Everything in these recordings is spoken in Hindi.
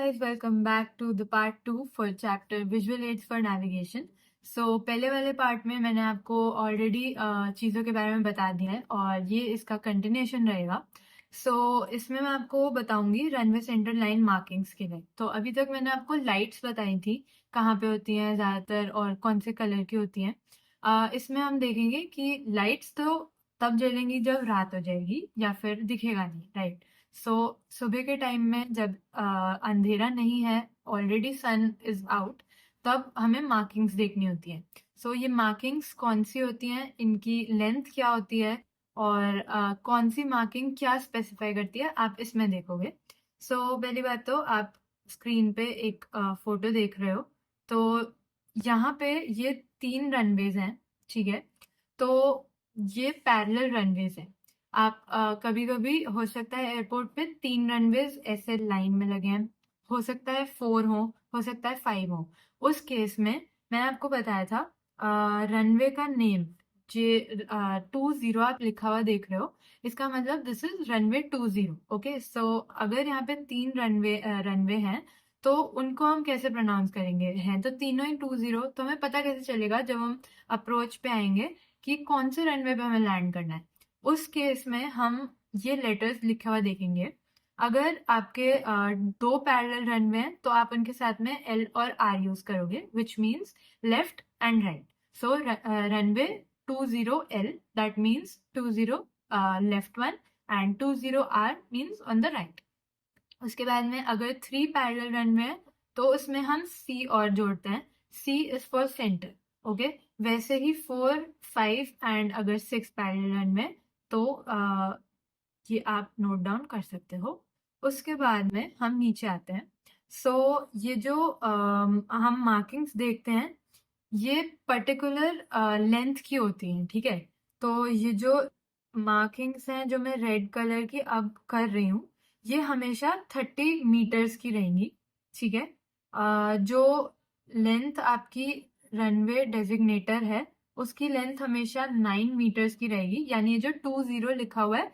guys, welcome back to the part 2 for chapter Visual Aids for Navigation. पहले वाले पार्ट में मैंने आपको ऑलरेडी चीज़ों के बारे में बता दिया है और ये इसका कंटिन्यूशन रहेगा. इसमें मैं आपको बताऊंगी रनवे सेंटर लाइन मार्किंग्स के लिए. तो अभी तक मैंने आपको लाइट्स बताई थी कहाँ पे होती हैं ज़्यादातर और कौन से कलर की होती हैं. इसमें हम देखेंगे कि लाइट्स तो तब जलेंगी जब रात हो जाएगी या फिर दिखेगा नहीं, राइट. सुबह के टाइम में जब अंधेरा नहीं है, ऑलरेडी सन इज आउट, तब हमें मार्किंग्स देखनी होती है. ये मार्किंग्स कौन सी होती हैं, इनकी लेंथ क्या होती है और कौन सी मार्किंग क्या स्पेसिफाई करती है, आप इसमें देखोगे. पहली बात तो आप स्क्रीन पे एक फोटो देख रहे हो. तो यहाँ पे ये 3 रनवेज हैं, ठीक है. तो ये पैरेलल रनवेज हैं. आप कभी कभी हो सकता है एयरपोर्ट पे 3 रनवेज ऐसे लाइन में लगे हैं, हो सकता है 4 हो सकता है 5 हो. उस केस में मैंने आपको बताया था रनवे का नेम जे 20 आप लिखा हुआ देख रहे हो, इसका मतलब दिस इज रनवे 20. ओके, अगर यहाँ पे 3 रनवे हैं तो उनको हम कैसे प्रोनाउंस करेंगे. हैं तो तीनों ही 20, तो हमें पता कैसे चलेगा जब हम अप्रोच पे आएंगे कि कौन से रनवे पे हमें लैंड करना है. उस केस में हम ये लेटर्स लिखा हुआ देखेंगे. अगर आपके 2 पैरेलल रनवे हैं तो आप उनके साथ में एल और आर यूज करोगे, which means left and right. Runway 20L, that means 20 left one and 20R means on the right. उसके बाद में अगर 3 पैरेलल रनवे है तो उसमें हम C और जोड़ते हैं. C is for centre. Okay, वैसे ही 4, 5 एंड अगर 6 पैरेलल रनवे तो ये आप नोट डाउन कर सकते हो. उसके बाद में हम नीचे आते हैं. ये जो हम मार्किंग्स देखते हैं ये पर्टिकुलर लेंथ की होती हैं, ठीक है. तो ये जो मार्किंग्स हैं जो मैं रेड कलर की अब कर रही हूँ, ये हमेशा 30 मीटर्स की रहेंगी, ठीक है. जो लेंथ आपकी रनवे डेजिग्नेटर है उसकी लेंथ हमेशा 9 मीटर्स की रहेगी, यानी ये जो 20 लिखा हुआ है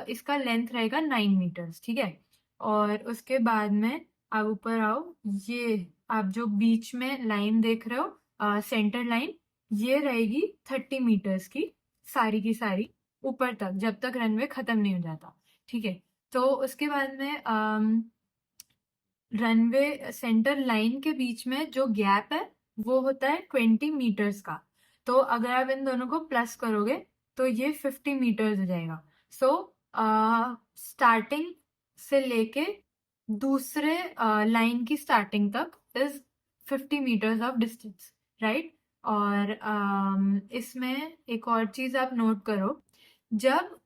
इसका लेंथ रहेगा 9 मीटर्स, ठीक है. और उसके बाद में आप ऊपर आओ, ये आप जो बीच में लाइन देख रहे हो सेंटर लाइन, ये रहेगी 30 मीटर्स की सारी ऊपर तक, जब तक रनवे खत्म नहीं हो जाता, ठीक है. तो उसके बाद में रनवे सेंटर लाइन के बीच में जो गैप है वो होता है 20 मीटर्स का. तो अगर आप इन दोनों को प्लस करोगे तो ये 50 मीटर्स हो जाएगा. स्टार्टिंग से लेके दूसरे लाइन की स्टार्टिंग तक is 50 metres of distance, right. और इसमें एक और चीज आप नोट करो, जब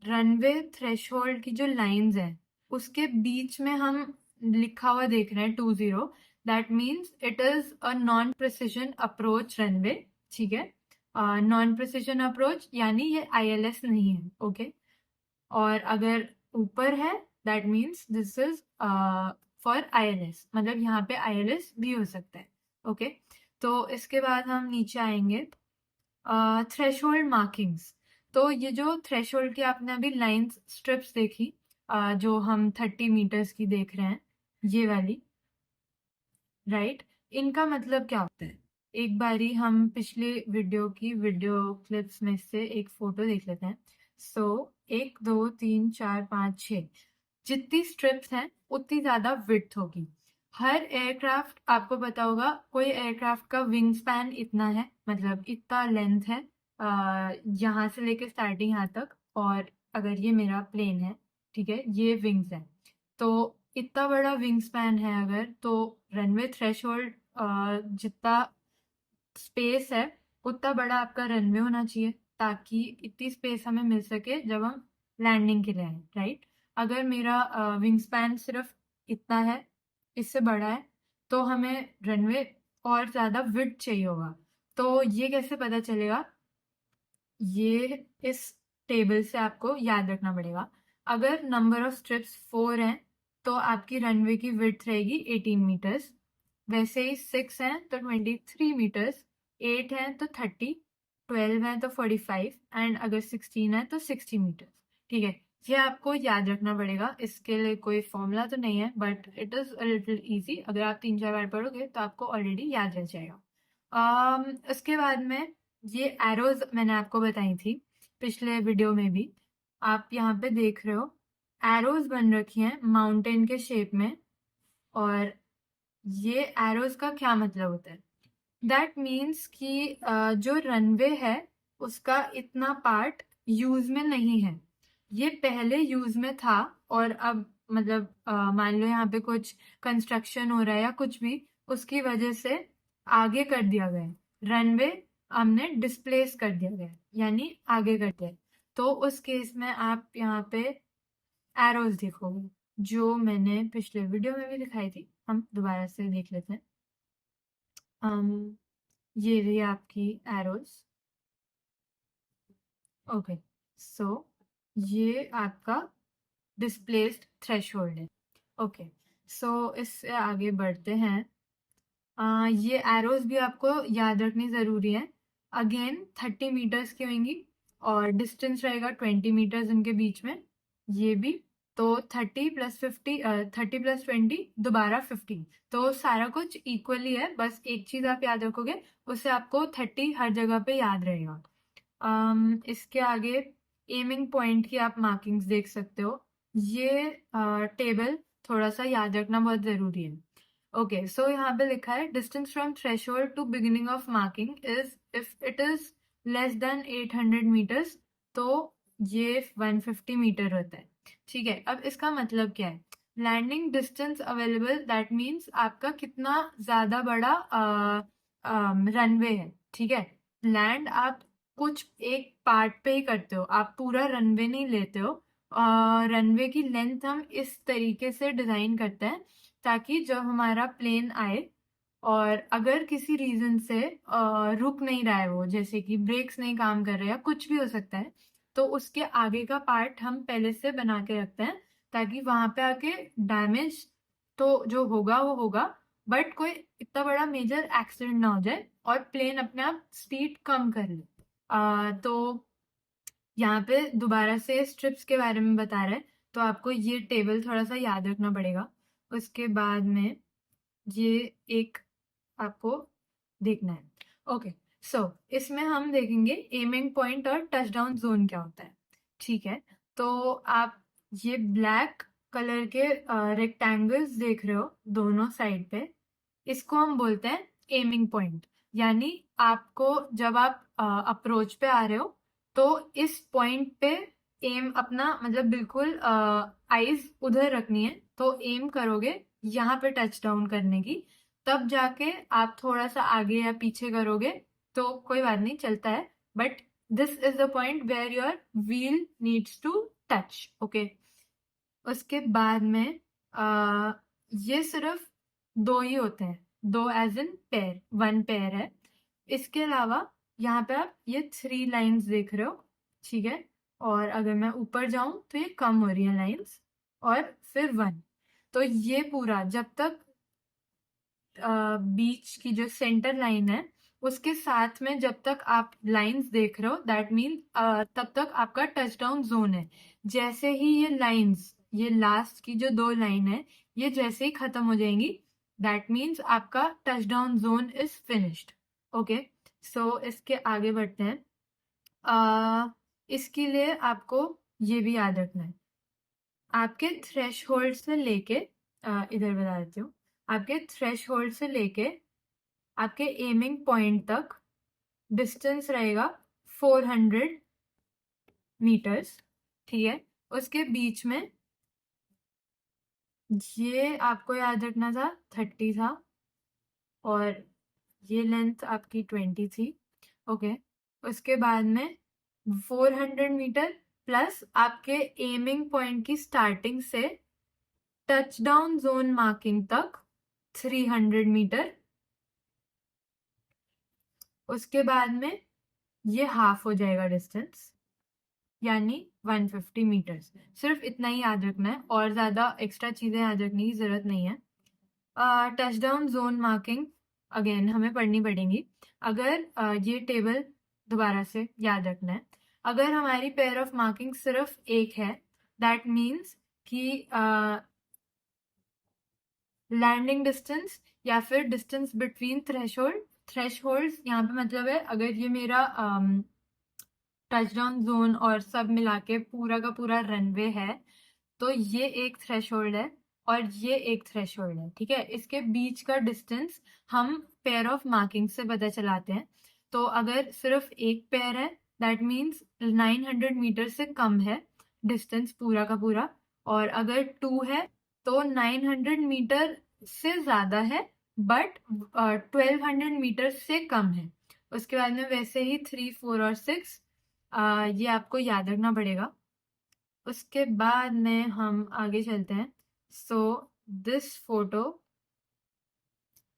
रनवे थ्रेशोल्ड की जो लाइंस हैं उसके बीच में हम लिखा हुआ देख रहे हैं 20, that means it is a non precision approach runway, ठीक है. नॉन प्रिसिजन अप्रोच यानी ये ILS नहीं है, ओके. और अगर ऊपर है that means this is for ILS, मतलब यहाँ पे ILS भी हो सकता है, ओके. तो इसके बाद हम नीचे आएंगे थ्रेशोल्ड मार्किंग्स. तो ये जो थ्रेशोल्ड की आपने अभी लाइंस स्ट्रिप्स देखी जो हम 30 मीटर्स की देख रहे हैं, ये वाली, राइट. इनका मतलब क्या होता है, एक बारी हम पिछले वीडियो क्लिप्स में से एक फोटो देख लेते हैं. 1, 2, 3, 4, 5, 6 जितनी स्ट्रिप्स हैं उतनी ज्यादा विड्थ होगी. हर एयरक्राफ्ट आपको पता होगा, कोई एयरक्राफ्ट का विंग स्पैन इतना है, मतलब इतना लेंथ है यहाँ से लेके स्टार्टिंग यहाँ तक. और अगर ये मेरा प्लेन है, ठीक है, ये विंग्स है, तो इतना बड़ा विंग स्पैन है अगर, तो रनवे थ्रेशोल्ड जितना स्पेस है उतना बड़ा आपका रनवे होना चाहिए ताकि इतनी स्पेस हमें मिल सके जब हम लैंडिंग के लिए आए, राइट. अगर मेरा विंग स्पैन सिर्फ इतना है, इससे बड़ा है, तो हमें रनवे और ज्यादा विड्थ चाहिए होगा. तो ये कैसे पता चलेगा, ये इस टेबल से आपको याद रखना पड़ेगा. अगर नंबर ऑफ स्ट्रिप्स 4 हैं तो आपकी रनवे की विड्थ रहेगी 18 मीटर्स. वैसे ही 6 हैं तो 23 मीटर्स, 8 हैं तो 30, 12 हैं तो 45 एंड अगर 16 है तो 60 मीटर्स, ठीक है. ये आपको याद रखना पड़ेगा। इसके लिए कोई फॉर्मूला तो नहीं है, but it is a little easy. अगर आप 3-4 बार पढ़ोगे तो आपको ऑलरेडी याद रह जाएगा। उसके बाद में ये एरोज मैंने आपको बताई थी पिछले वीडियो में भी। आप यहाँ पे देख रहे हो एरोज बन रखी हैं माउंटेन के शेप में। और ये एरोज का क्या मतलब होता है? दैट मीन्स कि जो रनवे है उसका इतना पार्ट यूज में नहीं है। ये पहले यूज में था और अब मतलब मान लो यहाँ पे कुछ कंस्ट्रक्शन हो रहा है या कुछ भी, उसकी वजह से आगे कर दिया गया है रनवे। हमने डिस्प्लेस कर दिया गया है, यानी आगे कर दिया है। तो उस केस में आप यहाँ पे एरोज देखोगे जो मैंने पिछले वीडियो में भी दिखाई थी। हम दोबारा से देख लेते हैं। ये रही आपकी एरोज। ओके, सो ये आपका डिस्प्लेस्ड थ्रेशहोल्ड है। ओके, सो इससे आगे बढ़ते हैं। ये एरोज भी आपको याद रखनी ज़रूरी है। अगेन 30 मीटर्स की होंगी और डिस्टेंस रहेगा 20 मीटर्स इनके बीच में। ये भी तो 30 प्लस 50, 30 प्लस 20 दोबारा 50। तो सारा कुछ इक्वली है, बस एक चीज़ आप याद रखोगे, उससे आपको 30 हर जगह पे याद रहेगा। इसके आगे एमिंग पॉइंट की आप मार्किंग्स देख सकते हो। ये टेबल थोड़ा सा याद रखना बहुत ज़रूरी है। ओके, सो यहाँ पे लिखा है distance from threshold to beginning of marking is if it is less than 800 metres, तो ये 150 मीटर होता है। ठीक है, अब इसका मतलब क्या है? Landing distance available, that means आपका कितना ज़्यादा बड़ा रनवे है। ठीक है, लैंड आप कुछ एक पार्ट पे ही करते हो, आप पूरा रनवे नहीं लेते हो। रनवे की लेंथ हम इस तरीके से डिज़ाइन करते हैं ताकि जब हमारा प्लेन आए और अगर किसी रीजन से रुक नहीं रहा है वो, जैसे कि ब्रेक्स नहीं काम कर रहे या कुछ भी हो सकता है, तो उसके आगे का पार्ट हम पहले से बना के रखते हैं ताकि वहां पे आके डैमेज तो जो होगा वो होगा, बट कोई इतना बड़ा मेजर एक्सीडेंट ना हो जाए और प्लेन अपने आप स्पीड कम कर ले। तो यहाँ पे दोबारा से स्ट्रिप्स के बारे में बता रहे हैं, तो आपको ये टेबल थोड़ा सा याद रखना पड़ेगा। उसके बाद में ये एक आपको देखना है। ओके, सो इसमें हम देखेंगे एमिंग पॉइंट और टच डाउन जोन क्या होता है। ठीक है, तो आप ये ब्लैक कलर के रेक्टेंगल्स देख रहे हो दोनों साइड पे, इसको हम बोलते हैं एमिंग पॉइंट। यानी आपको जब आप अप्रोच पे आ रहे हो तो इस पॉइंट पे एम अपना मतलब बिल्कुल आईज उधर रखनी है, तो एम करोगे यहाँ पे टच डाउन करने की। तब जाके आप थोड़ा सा आगे या पीछे करोगे तो कोई बात नहीं, चलता है, but this is the point where your wheel needs to touch. Okay, उसके बाद में ये सिर्फ दो ही होते हैं, दो as in pair, one pair है। इसके अलावा यहाँ पे आप ये 3 लाइंस देख रहे हो। ठीक है, और अगर मैं ऊपर जाऊं तो ये कम हो रही है लाइंस, और फिर 1। तो ये पूरा जब तक बीच की जो सेंटर लाइन है उसके साथ में जब तक आप लाइंस देख रहे हो, दैट मीन तब तक आपका टच डाउन जोन है। जैसे ही ये लाइंस, ये लास्ट की जो 2 लाइन है, ये जैसे ही खत्म हो जाएंगी, दैट मीन्स आपका touch down zone is finished. Okay, so इसके आगे बढ़ते हैं। इसके लिए आपको ये भी याद रखना है, आपके थ्रेशहोल्ड से लेके इधर बता देती हूँ, आपके थ्रेशहोल्ड से लेके आपके एमिंग पॉइंट तक डिस्टेंस रहेगा 400 मीटर्स। ठीक है, उसके बीच में ये आपको याद रखना था 30 था और ये लेंथ आपकी 20 थी। ओके, उसके बाद में 400 मीटर प्लस आपके एमिंग पॉइंट की स्टार्टिंग से टच डाउन जोन मार्किंग तक 300 मीटर। उसके बाद में ये हाफ हो जाएगा डिस्टेंस, यानी 150 मीटर्स। सिर्फ इतना ही याद रखना है और ज़्यादा एक्स्ट्रा चीज़ें याद रखने की ज़रूरत नहीं है। Touch down zone marking again हमें पढ़नी पड़ेगी। अगर ये टेबल दोबारा से याद रखना है, अगर हमारी पेयर ऑफ मार्किंग सिर्फ एक है दैट मीन्स कि लैंडिंग डिस्टेंस या फिर डिस्टेंस बिटवीन थ्रेशहोल्ड्स यहाँ पे मतलब है अगर ये मेरा टचडाउन जोन और सब मिला के पूरा का पूरा रनवे है तो ये एक थ्रेशोल्ड है और ये एक थ्रेशोल्ड है, ठीक है। इसके बीच का डिस्टेंस हम पेयर ऑफ मार्किंग से पता चलाते हैं। तो अगर सिर्फ एक पेयर है दैट मीन्स 900 मीटर से कम है डिस्टेंस पूरा का पूरा, और अगर टू है तो 900 मीटर से ज्यादा है बट 1200 मीटर से कम है। उसके बाद में वैसे ही 3, 4 और 6 ये आपको याद रखना पड़ेगा। उसके बाद में हम आगे चलते हैं। So this photo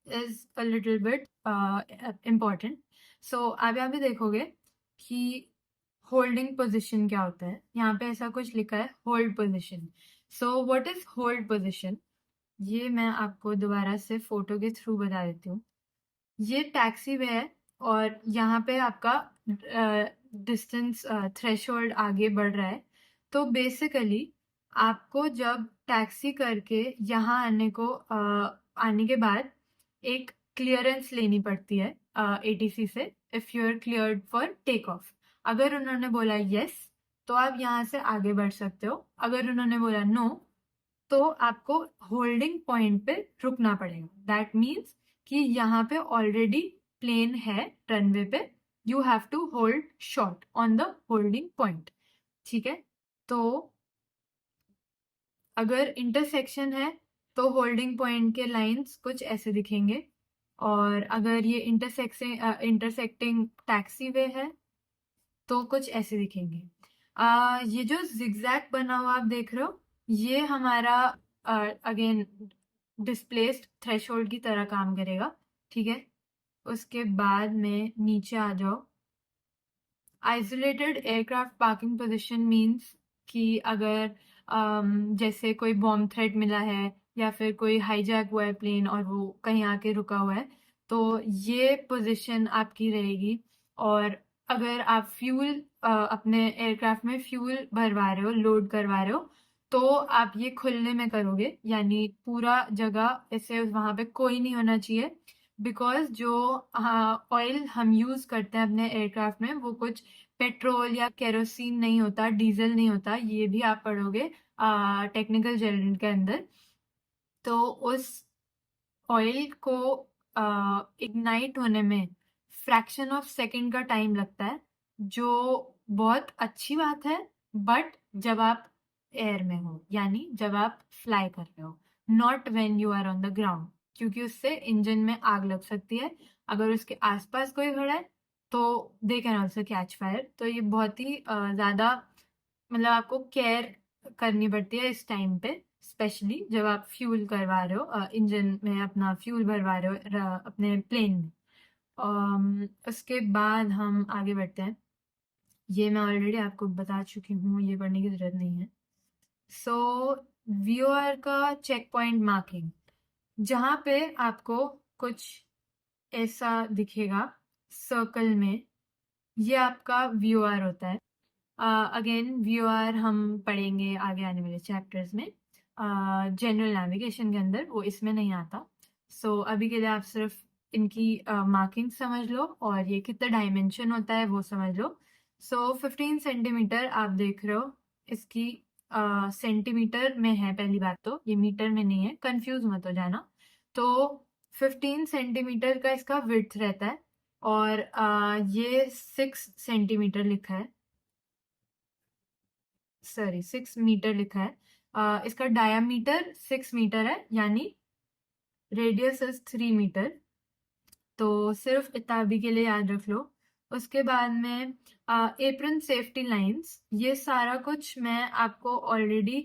is a little bit important. So आप यहाँ पे देखोगे कि होल्डिंग पोजिशन क्या होता है। यहाँ पे ऐसा कुछ लिखा है hold position. So what is hold position, ये मैं आपको दोबारा से फोटो के थ्रू बता देती हूँ। ये टैक्सी वे है और यहाँ पे आपका डिस्टेंस थ्रेशोल्ड आगे बढ़ रहा है। तो बेसिकली आपको जब टैक्सी करके यहाँ आने के बाद एक क्लियरेंस लेनी पड़ती है एटीसी से, if you are cleared for take off. अगर उन्होंने बोला यस तो आप यहाँ से आगे बढ़ सकते हो, अगर उन्होंने बोला नो तो आपको होल्डिंग पॉइंट पे रुकना पड़ेगा। दैट मीन्स कि यहाँ पे ऑलरेडी प्लेन है रनवे पे, you have to hold short on the holding point, ठीक है। तो अगर इंटरसेक्शन है तो होल्डिंग पॉइंट के लाइंस कुछ ऐसे दिखेंगे, और अगर ये इंटरसेक्टिंग टैक्सी वे है तो कुछ ऐसे दिखेंगे। ये जो जिगजैग बना हुआ आप देख रहे हो ये हमारा अगेन डिस्प्लेस्ड थ्रेशोल्ड की तरह काम करेगा, ठीक है। उसके बाद में नीचे आ जाओ। Isolated aircraft parking position means कि अगर जैसे कोई बॉम्ब थ्रेट मिला है या फिर कोई हाईजैक हुआ है प्लेन और वो कहीं आके रुका हुआ है तो ये पोजीशन आपकी रहेगी। और अगर आप फ्यूल अपने एयरक्राफ्ट में फ्यूल भरवा रहे हो, लोड करवा रहे हो, तो आप ये खुलने में करोगे, यानी पूरा जगह ऐसे वहां पे कोई नहीं होना चाहिए। बिकॉज जो ऑयल हम यूज करते हैं अपने एयरक्राफ्ट में वो कुछ पेट्रोल या केरोसिन नहीं होता, डीजल नहीं होता, ये भी आप पढ़ोगे टेक्निकल जर्नल के अंदर। तो उस ऑयल को इग्नाइट होने में फ्रैक्शन ऑफ सेकंड का टाइम लगता है, जो बहुत अच्छी बात है। बट जब आप एयर में हो यानी जब आप फ्लाई कर रहे हो, not when you are on the ground, क्योंकि उससे इंजन में आग लग सकती है। अगर उसके आसपास कोई खड़ा है तो they can also catch fire. तो ये बहुत ही ज्यादा मतलब आपको केयर करनी पड़ती है इस टाइम पे, स्पेशली जब आप फ्यूल करवा रहे हो इंजन में, अपना फ्यूल भरवा रहे हो अपने प्लेन में। उसके बाद हम आगे बढ़ते हैं। ये मैं ऑलरेडी आपको बता चुकी हूँ, ये पढ़ने की जरूरत नहीं है। सो व्यूअर का चेक पॉइंट मार्किंग, जहाँ पे आपको कुछ ऐसा दिखेगा सर्कल में, ये आपका व्यूअर होता है। अगेन व्यूअर हम पढ़ेंगे आगे आने वाले चैप्टर्स में जनरल नेविगेशन के अंदर, वो इसमें नहीं आता। सो अभी के लिए आप सिर्फ इनकी मार्किंग समझ लो और ये कितना डायमेंशन होता है वो समझ लो। सो 15 सेंटीमीटर आप देख रहे हो, इसकी सेंटीमीटर में है पहली बात, तो ये मीटर में नहीं है, कंफ्यूज मत हो जाना। तो 15 सेंटीमीटर का इसका विड्थ रहता है और ये 6 सेंटीमीटर लिखा है, सॉरी 6 मीटर लिखा है। इसका डायामीटर 6 मीटर है, यानी रेडियस इज 3 मीटर। तो सिर्फ इतना अभी के लिए याद रख लो। उसके बाद में एप्रन सेफ्टी लाइंस, ये सारा कुछ मैं आपको ऑलरेडी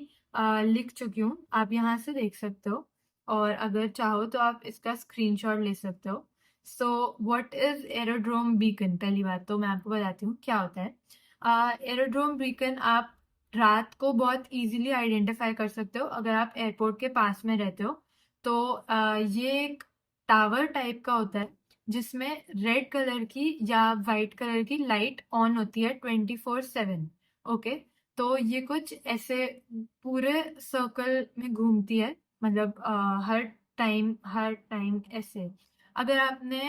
लिख चुकी हूँ, आप यहाँ से देख सकते हो, और अगर चाहो तो आप इसका स्क्रीनशॉट ले सकते हो। So what is aerodrome beacon, पहली बात तो मैं आपको बताती हूँ क्या होता है। एरोड्रोम बीकन आप रात को बहुत इजीली आइडेंटिफाई कर सकते हो अगर आप एयरपोर्ट के पास में रहते हो। तो ये एक टावर टाइप का होता है जिसमें रेड कलर की या वाइट कलर की लाइट ऑन होती है 24/7। ओके, तो ये कुछ ऐसे पूरे सर्कल में घूमती है, मतलब हर टाइम ऐसे। अगर आपने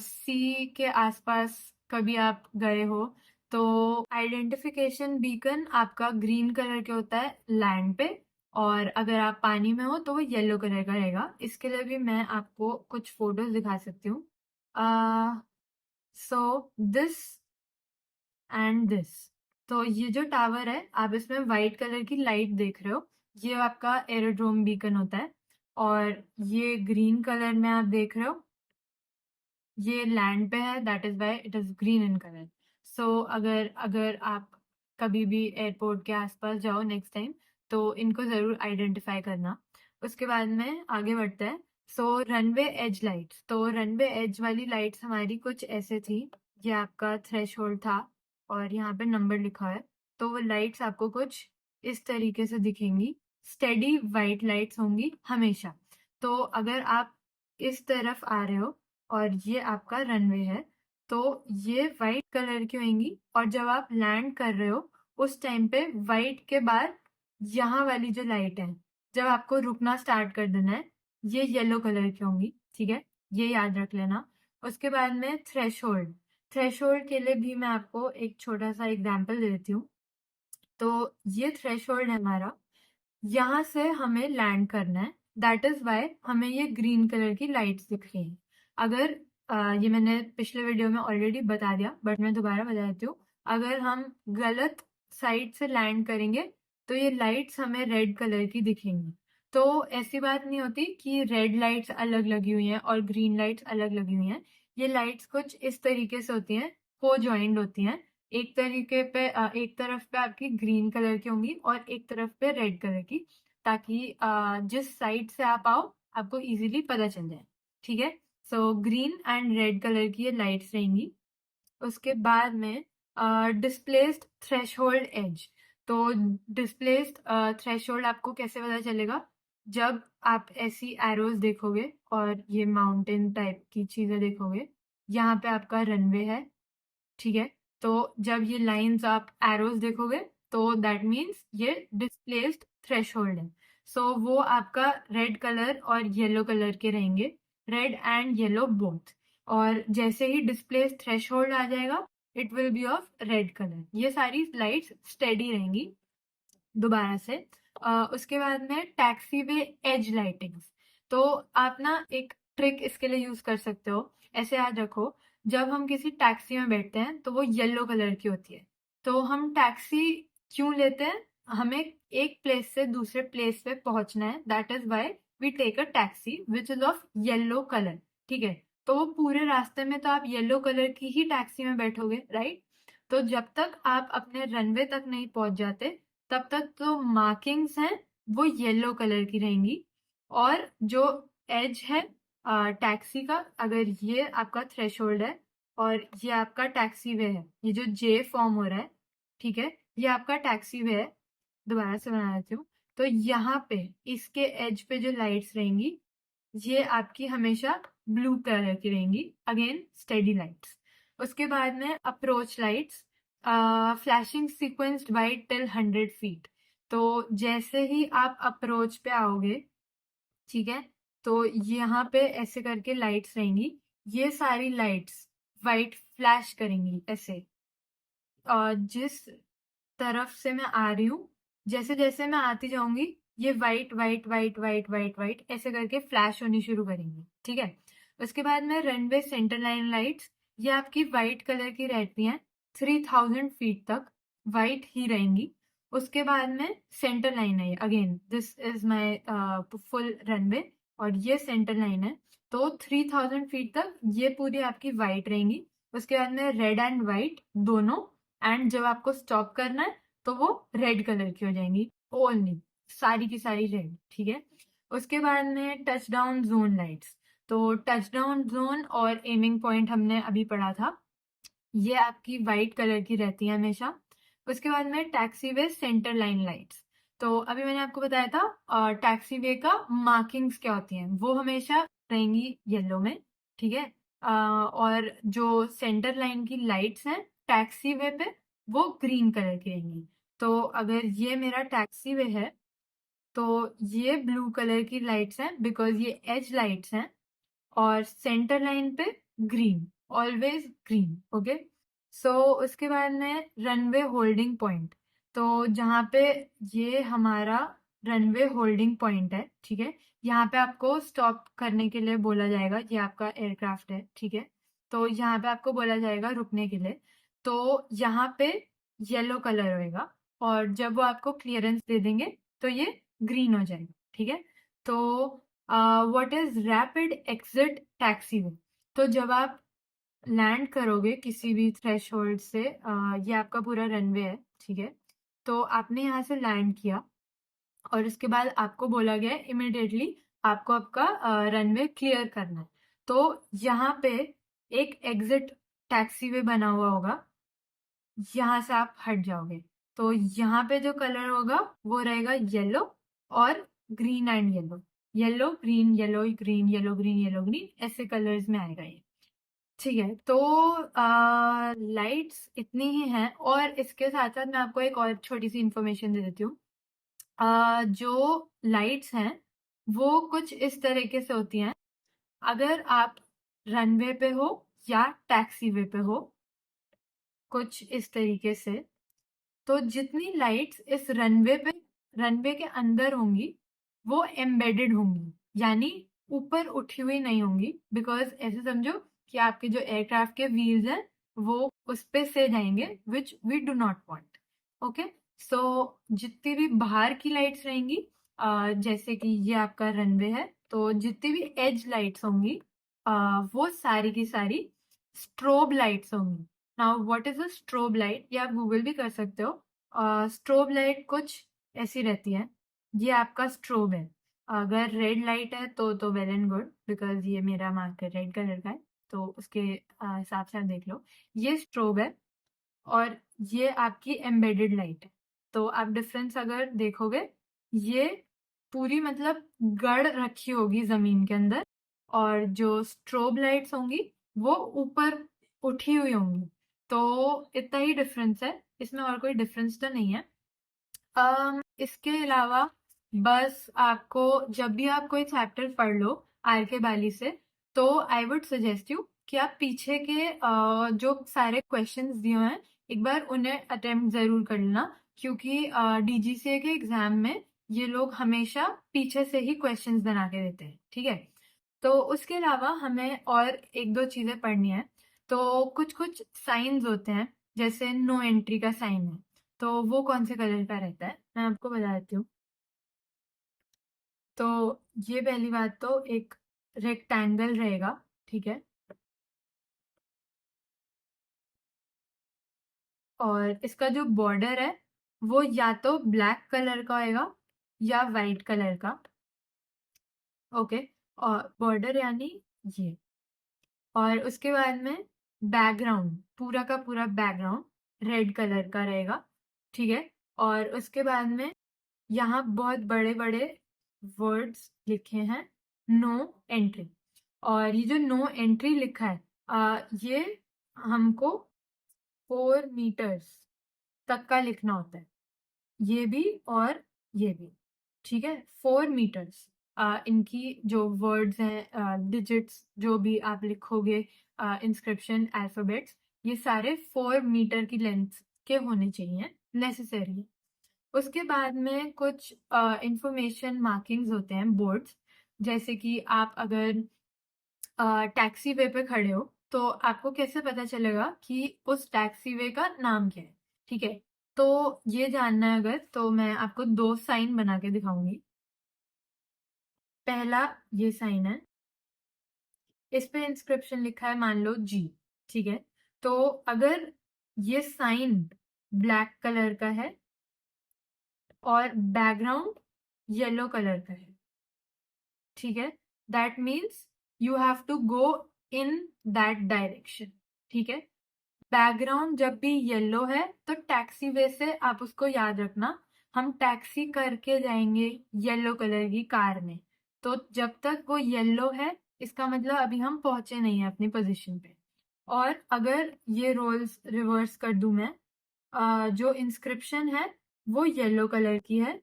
सी के आसपास कभी आप गए हो, तो आइडेंटिफिकेशन बीकन आपका ग्रीन कलर के होता है लैंड पे, और अगर आप पानी में हो तो वो येलो कलर का रहेगा। इसके लिए भी मैं आपको कुछ फोटोज दिखा सकती हूँ। So this and this. तो ये जो टावर है, आप इसमें व्हाइट कलर की लाइट देख रहे हो, ये आपका एरोड्रोम बीकन होता है। और ये ग्रीन कलर में आप देख रहे हो, ये लैंड पे है, that is why it is green in colour. So अगर अगर आप कभी भी एयरपोर्ट के आसपास जाओ नेक्स्ट टाइम, तो इनको जरूर आइडेंटिफाई करना। उसके बाद में आगे बढ़ते हैं। सो रनवे एज लाइट्स, तो रनवे एज वाली लाइट्स हमारी कुछ ऐसे थी। ये आपका थ्रेश होल्ड था और यहाँ पे नंबर लिखा है। तो वो लाइट्स आपको कुछ इस तरीके से दिखेंगी, स्टेडी वाइट लाइट्स होंगी हमेशा। तो अगर आप इस तरफ आ रहे हो और ये आपका रनवे है, तो ये वाइट कलर की होंगी, और जब आप लैंड कर रहे हो उस टाइम पे वाइट के बाद यहाँ वाली जो लाइट है, जब आपको रुकना स्टार्ट कर देना है, ये येलो कलर की होंगी। ठीक है, ये याद रख लेना। उसके बाद में थ्रेशोल्ड। थ्रेशोल्ड के लिए भी मैं आपको एक छोटा सा एग्जाम्पल देती हूँ। तो ये थ्रेशोल्ड है हमारा, यहाँ से हमें लैंड करना है, दैट इज वाई हमें ये ग्रीन कलर की लाइट्स दिख रही हैं। अगर ये मैंने पिछले वीडियो में ऑलरेडी बता दिया, बट मैं दोबारा बता देती हूँ। अगर हम गलत साइड से लैंड करेंगे तो ये लाइट्स हमें रेड कलर की दिखेंगी। तो ऐसी बात नहीं होती कि रेड लाइट्स अलग लगी हुई हैं और ग्रीन लाइट्स अलग लगी हुई हैं। ये लाइट्स कुछ इस तरीके से होती हैं, को ज्वाइंट होती हैं। एक तरीके पे एक तरफ पे आपकी ग्रीन कलर की होंगी और एक तरफ पे रेड कलर की, ताकि जिस साइड से आप आओ आपको इजीली पता चल जाए। ठीक है, so green and red colour की ये लाइट्स रहेंगी। उसके बाद में डिस्प्लेस्ड थ्रेशोल्ड एज। तो डिस्प्लेस्ड थ्रेशोल्ड आपको कैसे पता चलेगा? जब आप ऐसी एरोज देखोगे और ये माउंटेन टाइप की चीजें देखोगे, यहाँ पे आपका रनवे है। ठीक है, तो जब ये लाइंस आप एरोज देखोगे तो दैट मीन्स ये डिस्प्लेस्ड थ्रेशोल्ड है। सो वो आपका रेड कलर और येलो कलर के रहेंगे, रेड एंड येलो बोथ। और जैसे ही डिस्प्लेस्ड थ्रेशोल्ड आ जाएगा, it will be of red colour. ये सारी लाइट्स स्टेडी रहेंगी। दोबारा से उसके बाद में टैक्सी वे एज लाइटिंग्स। तो आप ना एक ट्रिक इसके लिए यूज कर सकते हो। ऐसे याद रखो, जब हम किसी टैक्सी में बैठते हैं तो वो येलो कलर की होती है। तो हम टैक्सी क्यों लेते हैं? हमें एक प्लेस से दूसरे प्लेस पे पहुंचना है, that is why we take a taxi which is of yellow colour. ठीक है, तो वो पूरे रास्ते में तो आप येलो कलर की ही टैक्सी में बैठोगे, राइट? तो जब तक आप अपने रनवे तक नहीं पहुंच जाते, तब तक जो मार्किंग्स हैं वो येलो कलर की रहेंगी। और जो एज है टैक्सी का, अगर ये आपका थ्रेशोल्ड है और ये आपका टैक्सी वे है, ये जो जे फॉर्म हो रहा है, ठीक है, ये आपका टैक्सी वे है। दोबारा से बना देती हूँ। तो यहाँ पे इसके एज पे जो लाइट्स रहेंगी, ये आपकी हमेशा ब्लू कलर की रहेंगी, अगेन स्टेडी लाइट्स। उसके बाद में approach lights, flashing sequenced white till 100 feet. तो जैसे ही आप अप्रोच पे आओगे, ठीक है, तो यहाँ पे ऐसे करके लाइट्स रहेंगी। ये सारी लाइट्स वाइट फ्लैश करेंगी ऐसे। और जिस तरफ से मैं आ रही हूँ, जैसे जैसे मैं आती जाऊंगी, ये white white white white white white ऐसे करके फ्लैश होनी शुरू करेंगी। ठीक है, उसके बाद में रनवे सेंटर लाइन लाइट्स, ये आपकी वाइट कलर की रहती हैं, 3000 फीट तक वाइट ही रहेंगी। उसके बाद में सेंटर लाइन है, again this is my full runway और ये सेंटर लाइन है। तो 3000 फीट तक ये पूरी आपकी वाइट रहेंगी। उसके बाद में रेड एंड वाइट दोनों, एंड जब आपको स्टॉप करना है तो वो रेड कलर की हो जाएंगी ओनली, सारी की सारी रेड। ठीक है, उसके बाद में टच डाउन जोन लाइट्स। तो टच डाउन जोन और एमिंग पॉइंट हमने अभी पढ़ा था, ये आपकी वाइट कलर की रहती है हमेशा। उसके बाद में टैक्सी वे सेंटर लाइन लाइट्स। तो अभी मैंने आपको बताया था टैक्सी वे का मार्किंग्स क्या होती हैं, वो हमेशा रहेंगी येलो में। ठीक है, और जो सेंटर लाइन की लाइट्स हैं टैक्सी वे पे, वो ग्रीन कलर की रहेंगी। तो अगर ये मेरा टैक्सी वे है तो ये ब्लू कलर की लाइट्स हैं बिकॉज ये एज लाइट्स हैं, और सेंटर लाइन पे ग्रीन, ऑलवेज ग्रीन। ओके, सो उसके बाद में रनवे होल्डिंग पॉइंट। तो जहाँ पे ये हमारा रनवे होल्डिंग पॉइंट है, ठीक है, यहाँ पे आपको स्टॉप करने के लिए बोला जाएगा। ये आपका एयरक्राफ्ट है, ठीक है, तो यहाँ पे आपको बोला जाएगा रुकने के लिए। तो यहाँ पे येलो कलर होएगा, और जब वो आपको क्लियरेंस दे देंगे तो ये ग्रीन हो जाएगा, ठीक है। तो what is rapid exit taxiway? तो जब आप लैंड करोगे किसी भी थ्रेशोल्ड से, ये आपका पूरा रनवे है, ठीक है, तो आपने यहाँ से लैंड किया और उसके बाद आपको बोला गया इमिडिएटली आपको आपका रनवे क्लियर करना है। तो यहाँ पे एक एग्जिट टैक्सीवे बना हुआ होगा, यहाँ से आप हट जाओगे तो यहाँ पे जो कलर होगा वो रहेगा येलो और green and yellow, yellow green yellow green yellow green yellow green, ऐसे कलर्स में आएगा ये, ठीक है। तो लाइट्स इतनी ही हैं, और इसके साथ साथ मैं आपको एक और छोटी सी इंफॉर्मेशन दे देती हूँ। जो लाइट्स हैं वो कुछ इस तरीके से होती हैं। अगर आप रनवे पे हो या टैक्सी वे पे हो, कुछ इस तरीके से, तो जितनी लाइट्स इस रनवे के अंदर होंगी वो एम्बेडेड होंगी, यानी ऊपर उठी हुई नहीं होंगी। बिकॉज ऐसे समझो कि आपके जो एयरक्राफ्ट के व्हील्स हैं वो उस पे से जाएंगे, which we do not want. Okay, so जितनी भी बाहर की लाइट्स रहेंगी, जैसे कि ये आपका रनवे है, तो जितनी भी एज लाइट्स होंगी वो सारी की सारी स्ट्रोब लाइट्स होंगी। Now what is a strobe light, ये आप गूगल भी कर सकते हो। स्ट्रोब लाइट कुछ ऐसी रहती है। ये आपका स्ट्रोब है, अगर रेड लाइट है तो वेल एंड गुड, बिकॉज ये मेरा मार्कर रेड कलर का है, तो उसके हिसाब से आप देख लो। ये स्ट्रोब है और ये आपकी एम्बेडेड लाइट है। तो आप डिफरेंस अगर देखोगे, ये पूरी मतलब गड़ रखी होगी जमीन के अंदर, और जो स्ट्रोब लाइट्स होंगी वो ऊपर उठी हुई होंगी। तो इतना ही डिफरेंस है, इसमें और कोई डिफरेंस तो नहीं है। इसके अलावा बस आपको जब भी आप कोई चैप्टर पढ़ लो आर के बाली से, तो आई वुड सजेस्ट यू कि आप पीछे के जो सारे क्वेश्चंस दिए हैं एक बार उन्हें अटेम्प्ट जरूर कर लेना, क्योंकि डीजीसीए के एग्जाम में ये लोग हमेशा पीछे से ही क्वेश्चंस बना के देते हैं, ठीक है। तो उसके अलावा हमें और एक दो चीजें पढ़नी है। तो कुछ कुछ साइंस होते हैं, जैसे नो एंट्री का साइन है, तो वो कौन से कलर का रहता है मैं आपको बता देती हूँ। तो ये पहली बात तो एक रेक्टेंगल रहेगा, ठीक है, और इसका जो बॉर्डर है वो या तो ब्लैक कलर का होगा या वाइट कलर का। ओके, और बॉर्डर यानी ये, और उसके बाद में बैकग्राउंड, पूरा का पूरा बैकग्राउंड रेड कलर का रहेगा, ठीक है। और उसके बाद में यहाँ बहुत बड़े बड़े वर्ड्स लिखे हैं, नो एंट्री। और ये जो नो एंट्री लिखा है, ये हमको 4 मीटर्स तक का लिखना होता है, ये भी और ये भी, ठीक है। 4 मीटर्स, इनकी जो वर्ड्स हैं, डिजिट्स जो भी आप लिखोगे, इंस्क्रिप्शन अल्फाबेट्स, ये सारे 4 मीटर की लेंथ के होने चाहिए, नेसेसरी है। उसके बाद में कुछ इंफॉर्मेशन मार्किंग्स होते हैं, बोर्ड्स, जैसे कि आप अगर टैक्सी वे पे खड़े हो तो आपको कैसे पता चलेगा कि उस टैक्सी वे का नाम क्या है, ठीक है। तो ये जानना है अगर, तो मैं आपको 2 साइन बना के दिखाऊंगी। पहला ये साइन है, इस पे इंस्क्रिप्शन लिखा है मान लो जी, ठीक है। तो अगर ये साइन ब्लैक कलर का है और बैकग्राउंड येलो कलर का है, ठीक है, that means you have to go in that direction, ठीक है। बैकग्राउंड जब भी येलो है तो टैक्सी वे से आप उसको याद रखना, हम टैक्सी करके जाएंगे येलो कलर की कार में। तो जब तक वो येलो है इसका मतलब अभी हम पहुंचे नहीं है अपनी पोजीशन पे। और अगर ये रोल्स रिवर्स कर दूं मैं, जो इंस्क्रिप्शन है वो येलो कलर की है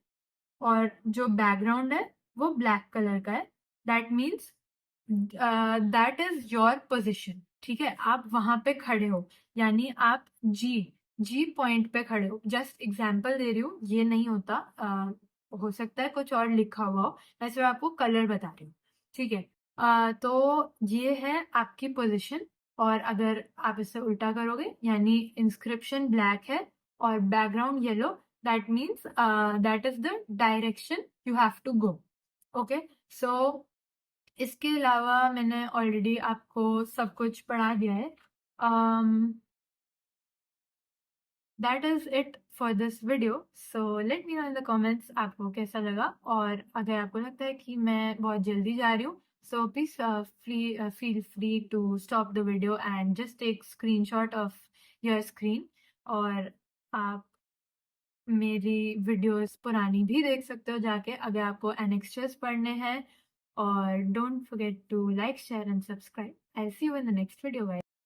और जो बैकग्राउंड है वो ब्लैक कलर का है। That means that is your position. ठीक है, आप वहां पे खड़े हो, यानी आप जी पॉइंट पे खड़े हो। जस्ट एग्जाम्पल दे रही हूँ, ये नहीं होता, हो सकता है कुछ और लिखा हुआ हो, वैसे मैं आपको कलर बता रही हूँ। ठीक है, तो ये है आपकी पोजीशन। और अगर आप इसे उल्टा करोगे, यानी इंस्क्रिप्शन ब्लैक है और background yellow, that means that is the direction you have to go. Okay, so इसके अलावा मैंने ऑलरेडी आपको सब कुछ पढ़ा दिया है। That is it for this video. So let me know in the comments आपको कैसा लगा, और अगर आपको लगता है कि मैं बहुत जल्दी जा रही हूँ, so please feel free to stop the video and just take screenshot of your screen. और आप मेरी वीडियोस पुरानी भी देख सकते हो जाके, अगर आपको एनेक्स्चर्स पढ़ने हैं। और don't forget to like, share and subscribe. I see you in the next video guys.